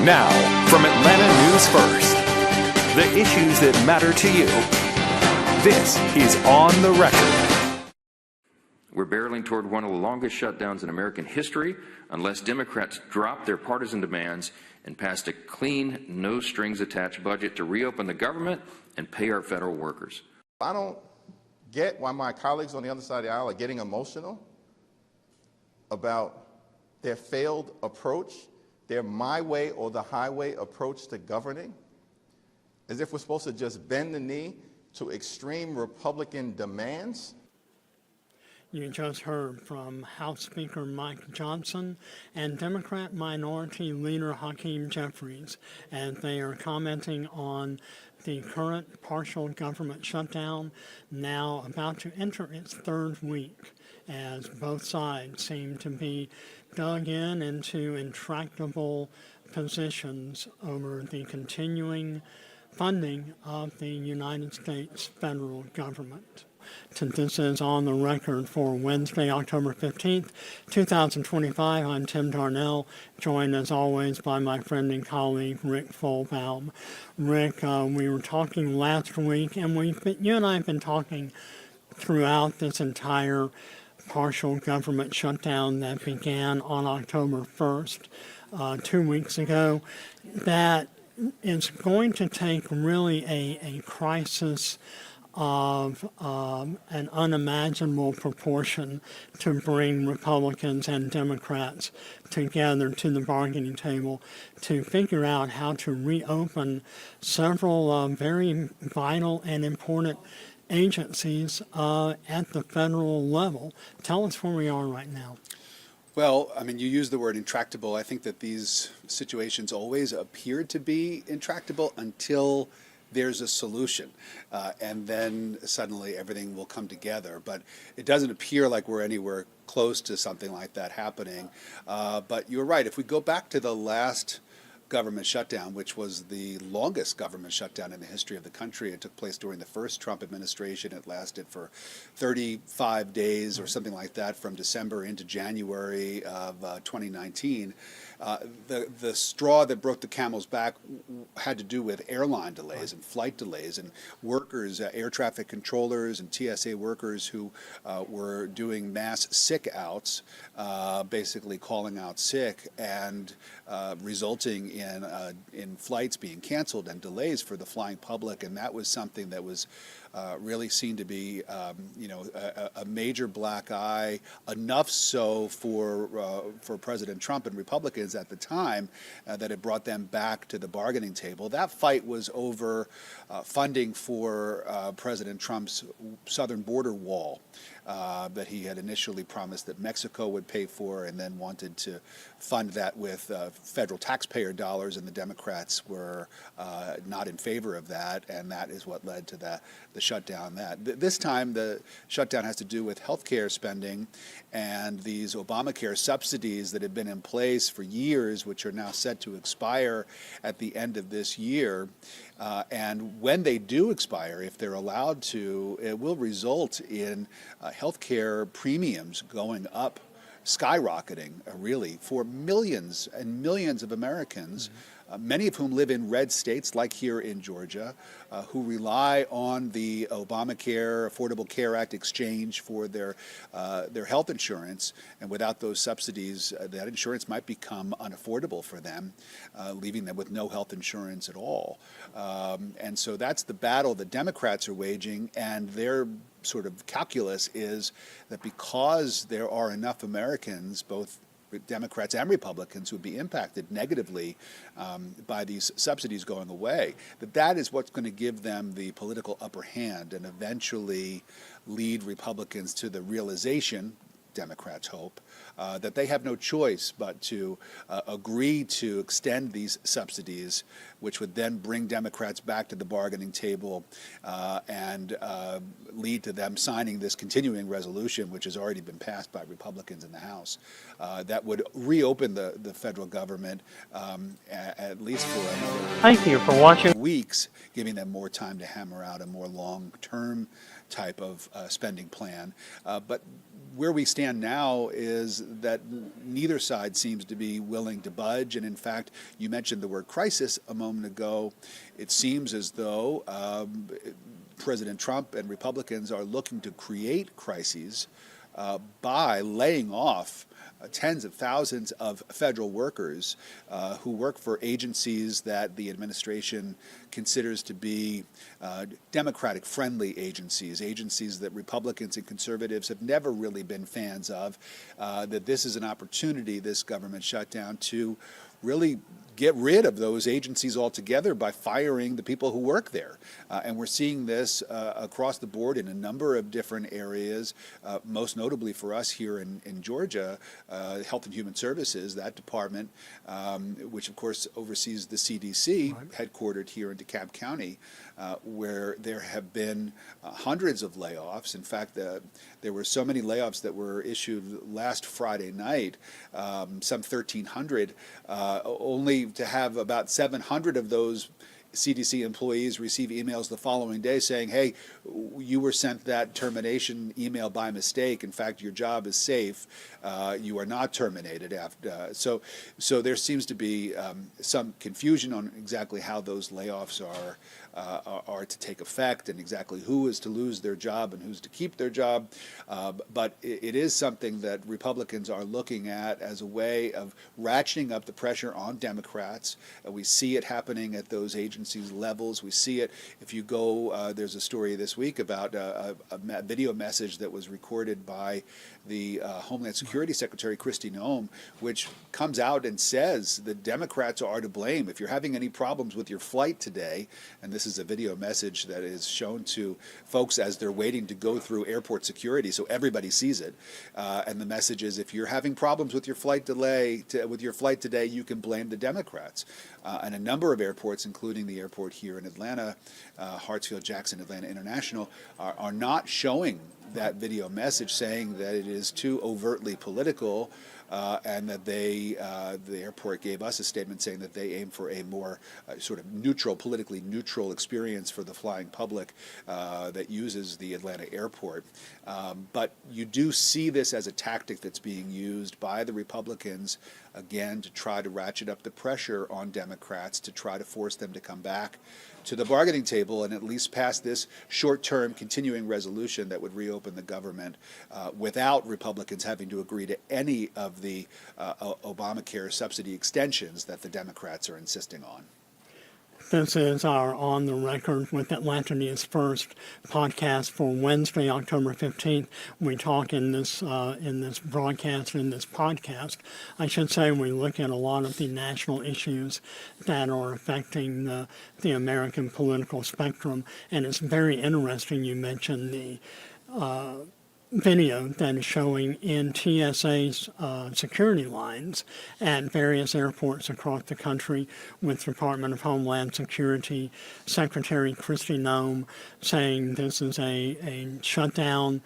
Now, from Atlanta News First, the issues that matter to you. This is On the Record. We're barreling toward one of the longest shutdowns in American history unless Democrats drop their partisan demands and pass a clean, no-strings-attached budget to reopen the government and pay our federal workers. I don't get why my colleagues on the other side of the aisle are getting emotional about their failed approach, their my way or the highway approach to governing, as if we're supposed to just bend the knee to extreme Republican demands. You just heard from House Speaker Mike Johnson and Democrat Minority Leader Hakeem Jeffries as they are commenting on the current partial government shutdown, now about to enter its third week, as both sides seem to be dug into intractable positions over the continuing funding of the United States federal government. This is On the Record for Wednesday, October 15th, 2025. I'm Tim Darnell, joined as always by my friend and colleague, Rick Folbaum. Rick, we were talking last week, and you and I have been talking throughout this entire partial government shutdown that began on October 1st, 2 weeks ago, that it's going to take really a crisis of an unimaginable proportion to bring Republicans and Democrats together to the bargaining table to figure out how to reopen several very vital and important agencies at the federal level. Tell us where we are right now. Well, I mean, you use the word intractable. I think that these situations always appear to be intractable until there's a solution, and then suddenly everything will come together. But it doesn't appear like we're anywhere close to something like that happening. But you're right. If we go back to the last government shutdown, which was the longest government shutdown in the history of the country. It took place during the first Trump administration. It lasted for 35 days or something like that from December into January of 2019. The straw that broke the camel's back had to do with airline delays and flight delays and workers, air traffic controllers and TSA workers who were doing mass sick outs, basically calling out sick and resulting in flights being canceled and delays for the flying public. And that was something that was really seen to be, a major black eye, enough so for President Trump and Republicans at the time that it brought them back to the bargaining table. That fight was over funding for President Trump's southern border wall that he had initially promised that Mexico would pay for, and then wanted to fund that with federal taxpayer dollars, and the Democrats were not in favor of that, and that is what led to the shutdown. This time the shutdown has to do with health care spending and these Obamacare subsidies that have been in place for years, which are now set to expire at the end of this year. And when they do expire, if they're allowed to, it will result in health care premiums going up, skyrocketing, really, for millions and millions of Americans, many of whom live in red states like here in Georgia, who rely on the Obamacare Affordable Care Act exchange for their health insurance. And without those subsidies, that insurance might become unaffordable for them, leaving them with no health insurance at all. And so that's the battle that Democrats are waging, and their sort of calculus is that because there are enough Americans, both Democrats and Republicans, who would be impacted negatively by these subsidies going away, that is what's going to give them the political upper hand and eventually lead Republicans to the realization, Democrats hope, that they have no choice but to agree to extend these subsidies, which would then bring Democrats back to the bargaining table and lead to them signing this continuing resolution, which has already been passed by Republicans in the House, that would reopen the federal government at least for another Thank you for watching. weeks, giving them more time to hammer out a more long-term type of spending plan. But where we stand now is that neither side seems to be willing to budge. And in fact, you mentioned the word crisis a moment ago. It seems as though President Trump and Republicans are looking to create crises by laying off tens of thousands of federal workers who work for agencies that the administration considers to be Democratic-friendly agencies, agencies that Republicans and conservatives have never really been fans of, that this is an opportunity, this government shutdown, to really get rid of those agencies altogether by firing the people who work there. And we're seeing this across the board in a number of different areas, most notably for us here in Georgia, Health and Human Services, that department, which of course oversees the CDC, headquartered here in DeKalb County, where there have been hundreds of layoffs. In fact, there were so many layoffs that were issued last Friday night, some 1,300, only to have about 700 of those CDC employees receive emails the following day saying, hey, you were sent that termination email by mistake. In fact, your job is safe. You are not terminated. After. So there seems to be some confusion on exactly how those layoffs are to take effect and exactly who is to lose their job and who's to keep their job. But it is something that Republicans are looking at as a way of ratcheting up the pressure on Democrats. We see it happening at those agencies levels. We see it if you go, there's a story this week about a video message that was recorded by the Homeland Security Secretary, Kristi Noem, which comes out and says the Democrats are to blame. If you're having any problems with your flight today, and this is a video message that is shown to folks as they're waiting to go through airport security, so everybody sees it. And the message is, if you're having problems with your flight today, you can blame the Democrats. And a number of airports, including the airport here in Atlanta, Hartsfield Jackson Atlanta International, are not showing that video message, saying that it is too overtly political, and that the airport gave us a statement saying that they aim for a more sort of neutral, politically neutral experience for the flying public that uses the Atlanta airport. But you do see this as a tactic that's being used by the Republicans, again, to try to ratchet up the pressure on Democrats, to try to force them to come back to the bargaining table and at least pass this short-term continuing resolution that would reopen the government without Republicans having to agree to any of the Obamacare subsidy extensions that the Democrats are insisting on. This is our On the Record with Atlanta News First podcast for Wednesday, October 15th. We talk in this broadcast, in this podcast, I should say, we look at a lot of the national issues that are affecting the American political spectrum. And it's very interesting you mentioned the video that is showing in TSA's security lines at various airports across the country, with Department of Homeland Security Secretary Kristi Noem saying this is a shutdown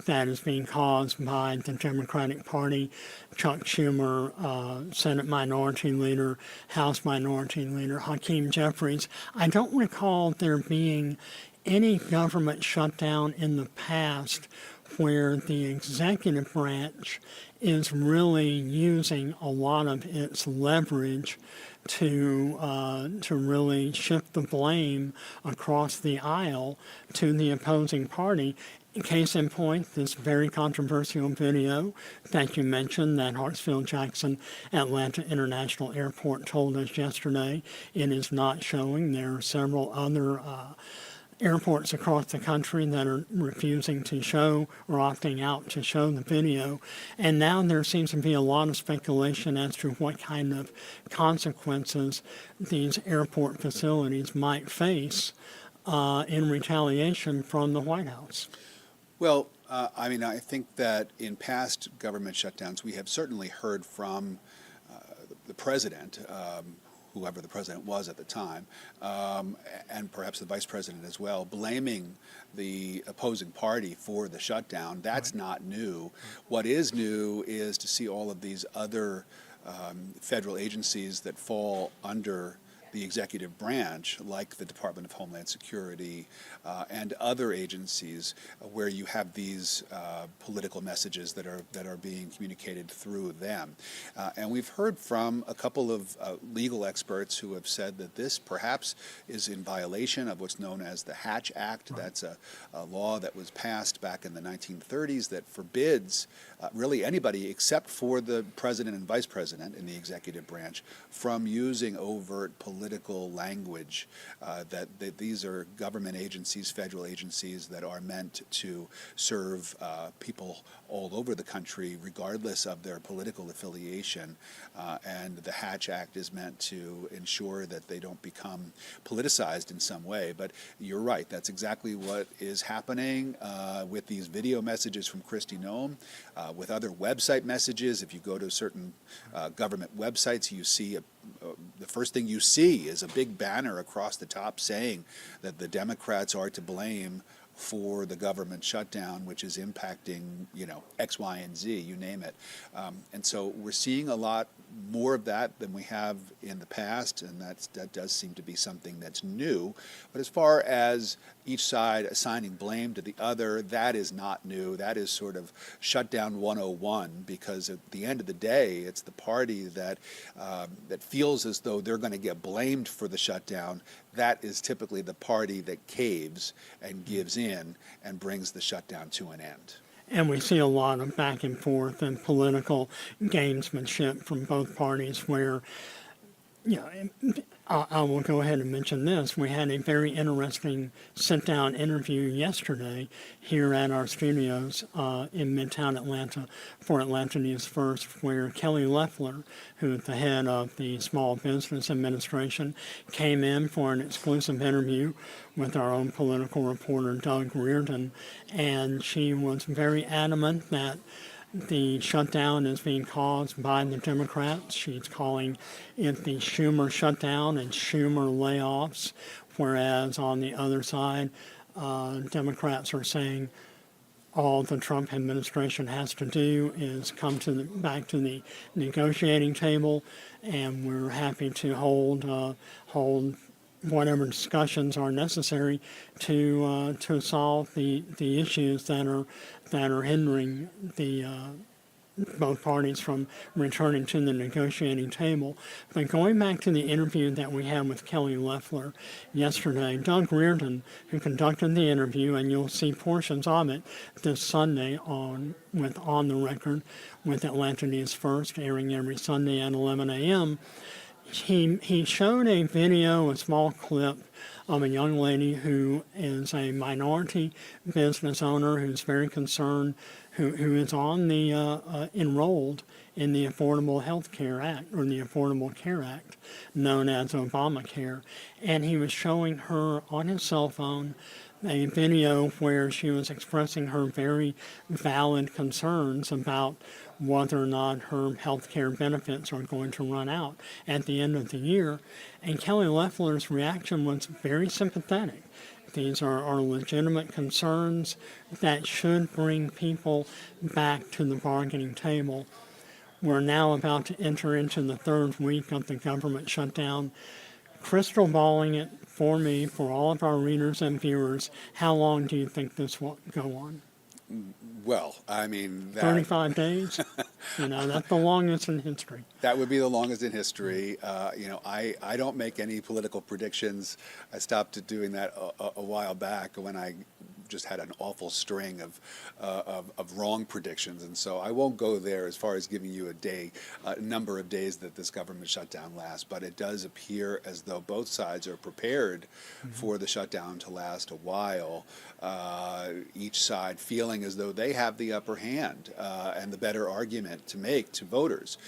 that is being caused by the Democratic Party. Chuck Schumer, Senate Minority Leader, House Minority Leader Hakeem Jeffries. I don't recall there being any government shutdown in the past where the executive branch is really using a lot of its leverage to really shift the blame across the aisle to the opposing party. Case in point, this very controversial video that you mentioned that Hartsfield Jackson Atlanta International Airport told us yesterday, it is not showing. There are several other airports across the country that are refusing to show or opting out to show the video. And now there seems to be a lot of speculation as to what kind of consequences these airport facilities might face in retaliation from the White House. Well, I mean, I think that in past government shutdowns, we have certainly heard from the president, whoever the president was at the time, and perhaps the vice president as well, blaming the opposing party for the shutdown. That's not new. What is new is to see all of these other federal agencies that fall under the executive branch, like the Department of Homeland Security and other agencies, where you have these political messages that are being communicated through them. And we've heard from a couple of legal experts who have said that this perhaps is in violation of what's known as the Hatch Act. Right. That's a law that was passed back in the 1930s that forbids really anybody except for the president and vice president in the executive branch from using overt political language. That these are government agencies, federal agencies that are meant to serve people all over the country regardless of their political affiliation, and the Hatch Act is meant to ensure that they don't become politicized in some way. But you're right, that's exactly what is happening with these video messages from Kristi Noem, with other website messages. If you go to certain government websites, you see the first thing you see is a big banner across the top saying that the Democrats are to blame for the government shutdown, which is impacting, X, Y, and Z, you name it. And so we're seeing a lot more of that than we have in the past, and that does seem to be something that's new. But as far as each side assigning blame to the other, that is not new. That is sort of shutdown 101, because at the end of the day, it's the party that feels as though they're going to get blamed for the shutdown. That is typically the party that caves and gives in and brings the shutdown to an end. And we see a lot of back and forth and political gamesmanship from both parties where, I will go ahead and mention this. We had a very interesting sit-down interview yesterday here at our studios in Midtown Atlanta for Atlanta News First, where Kelly Loeffler, who is the head of the Small Business Administration, came in for an exclusive interview with our own political reporter, Doug Reardon, and she was very adamant that the shutdown is being caused by the Democrats. She's calling it the Schumer shutdown and Schumer layoffs, whereas on the other side, Democrats are saying all the Trump administration has to do is come back to the negotiating table, and we're happy to hold whatever discussions are necessary to solve the issues that are hindering both parties from returning to the negotiating table. But going back to the interview that we had with Kelly Loeffler yesterday, Doug Reardon, who conducted the interview, and you'll see portions of it this Sunday on the Record with Atlanta News First, airing every Sunday at 11 a.m., he showed a video, a small clip of a young lady who is a minority business owner who's very concerned, who is on the enrolled in the Affordable Health Care Act, or the Affordable Care Act, known as Obamacare. And he was showing her on his cell phone a video where she was expressing her very valid concerns about whether or not her health care benefits are going to run out at the end of the year. And Kelly Loeffler's reaction was very sympathetic. These are legitimate concerns that should bring people back to the bargaining table. We're now about to enter into the third week of the government shutdown. Crystal balling it for me, for all of our readers and viewers, how long do you think this will go on? Well, I mean, 35 days? That's the longest in history. That would be the longest in history. I don't make any political predictions. I stopped doing that a while back when I just had an awful string of wrong predictions, and so I won't go there as far as giving you a number of days that this government shutdown lasts. But it does appear as though both sides are prepared for the shutdown to last a while. Each side feeling as though they have the upper hand and the better argument to make to voters,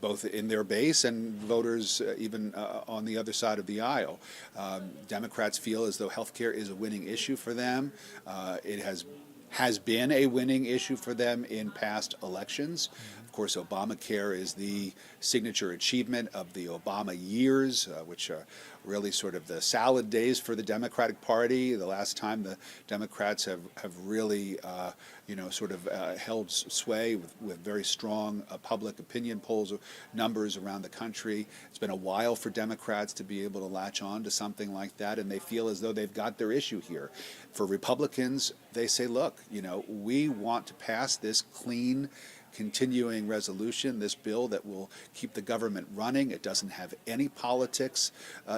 both in their base and voters even on the other side of the aisle. Democrats feel as though health care is a winning issue for them. It has been a winning issue for them in past elections. Of course, Obamacare is the signature achievement of the Obama years, which are really sort of the salad days for the Democratic Party. The last time the Democrats have really, sort of held sway with very strong public opinion polls numbers around the country. It's been a while for Democrats to be able to latch on to something like that, and they feel as though they've got their issue here. For Republicans, they say, look, we want to pass this clean, continuing resolution, this bill that will keep the government running. It doesn't have any politics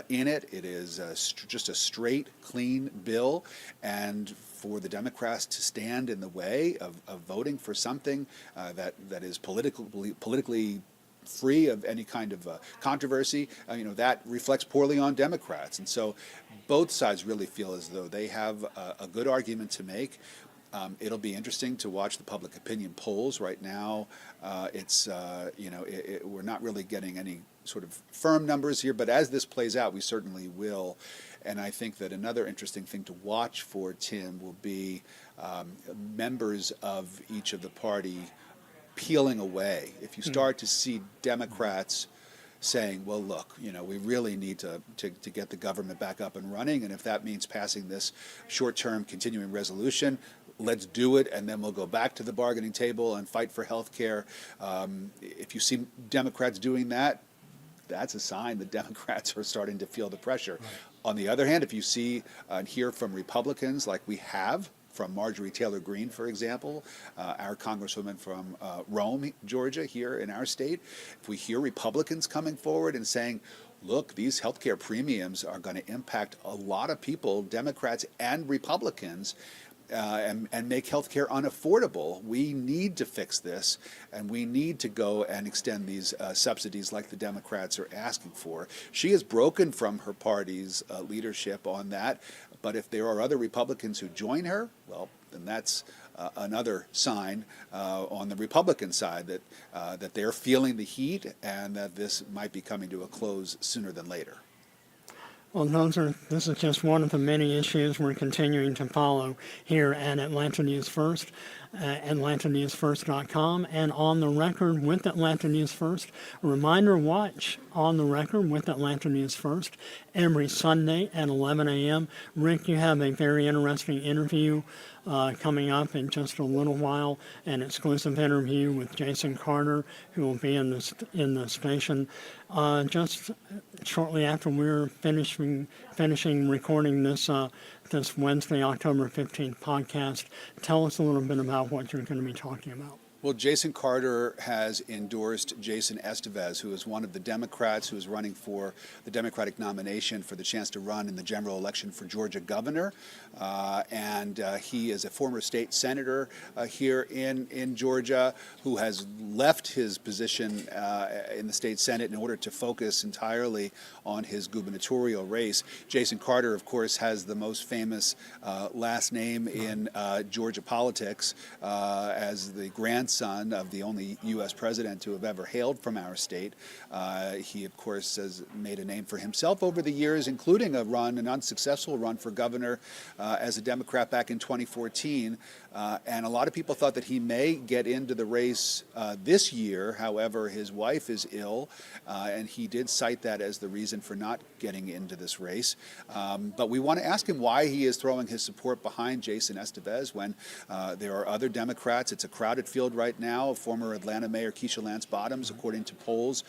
in it. It is just a straight, clean bill. And for the Democrats to stand in the way of voting for something that is politically free of any kind of controversy, that reflects poorly on Democrats. And so both sides really feel as though they have a good argument to make. It'll be interesting to watch the public opinion polls. Right now, we're not really getting any sort of firm numbers here, but as this plays out, we certainly will. And I think that another interesting thing to watch for, Tim, will be members of each of the party peeling away. If you start to see Democrats saying, well, look, we really need to get the government back up and running, and if that means passing this short-term continuing resolution, let's do it, and then we'll go back to the bargaining table and fight for health care. If you see Democrats doing that, that's a sign that Democrats are starting to feel the pressure. Right. On the other hand, if you see and hear from Republicans like we have, from Marjorie Taylor Greene, for example, our congresswoman from Rome, Georgia, here in our state, if we hear Republicans coming forward and saying, look, these healthcare premiums are going to impact a lot of people, Democrats and Republicans, and make healthcare unaffordable. We need to fix this, and we need to go and extend these subsidies like the Democrats are asking for. She has broken from her party's leadership on that, but if there are other Republicans who join her, well, then that's another sign on the Republican side that they're feeling the heat and that this might be coming to a close sooner than later. Well, this is just one of the many issues we're continuing to follow here at Atlanta News First, AtlantaNewsFirst.com, and On the Record with Atlanta News First. A reminder, watch On the Record with Atlanta News First every Sunday at 11 a.m. Rick, you have a very interesting interview coming up in just a little while, an exclusive interview with Jason Carter, who will be in the station just shortly after we're finishing recording this Wednesday, October 15th podcast. Tell us a little bit about what you're going to be talking about. Well, Jason Carter has endorsed Jason Estevez, who is one of the Democrats who is running for the Democratic nomination for the chance to run in the general election for Georgia governor. And he is a former state senator here in Georgia who has left his position in the state Senate in order to focus entirely on his gubernatorial race. Jason Carter, of course, has the most famous last name in Georgia politics as the grandson of the only U.S. president to have ever hailed from our state. He, of course, has made a name for himself over the years, including an unsuccessful run for governor as a Democrat back in 2014. And a lot of people thought that he may get into the race this year. However, his wife is ill, and he did cite that as the reason for not getting into this race. But we want to ask him why he is throwing his support behind Jason Estevez when there are other Democrats. It's a crowded field right now. Former Atlanta Mayor Keisha Lance Bottoms, according to polls,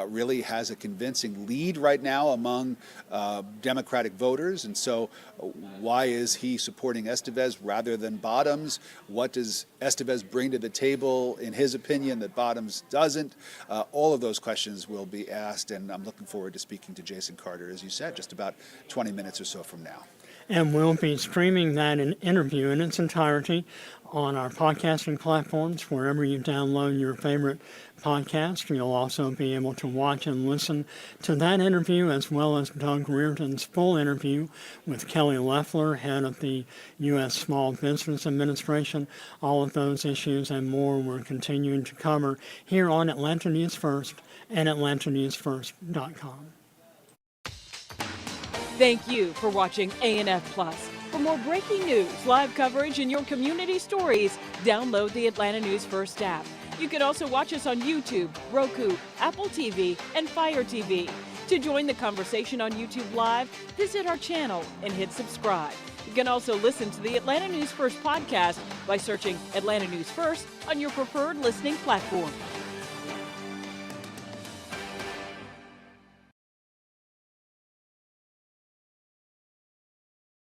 really has a convincing lead right now among Democratic voters. And so why is he supporting Estevez rather than Bottoms? What does Estevez bring to the table, in his opinion, that Bottoms doesn't? All of those questions will be asked, and I'm looking forward to speaking to Jason Carter, as you said, just about 20 minutes or so from now. And we'll be streaming that interview in its entirety on our podcasting platforms, wherever you download your favorite podcast. You'll also be able to watch and listen to that interview, as well as Doug Reardon's full interview with Kelly Loeffler, head of the U.S. Small Business Administration. All of those issues and more we're continuing to cover here on Atlanta News First and AtlantaNewsFirst.com. Thank you for watching ANF Plus. For more breaking news, live coverage, and your community stories, download the Atlanta News First app. You can also watch us on YouTube, Roku, Apple TV, and Fire TV. To join the conversation on YouTube Live, visit our channel and hit subscribe. You can also listen to the Atlanta News First podcast by searching Atlanta News First on your preferred listening platform.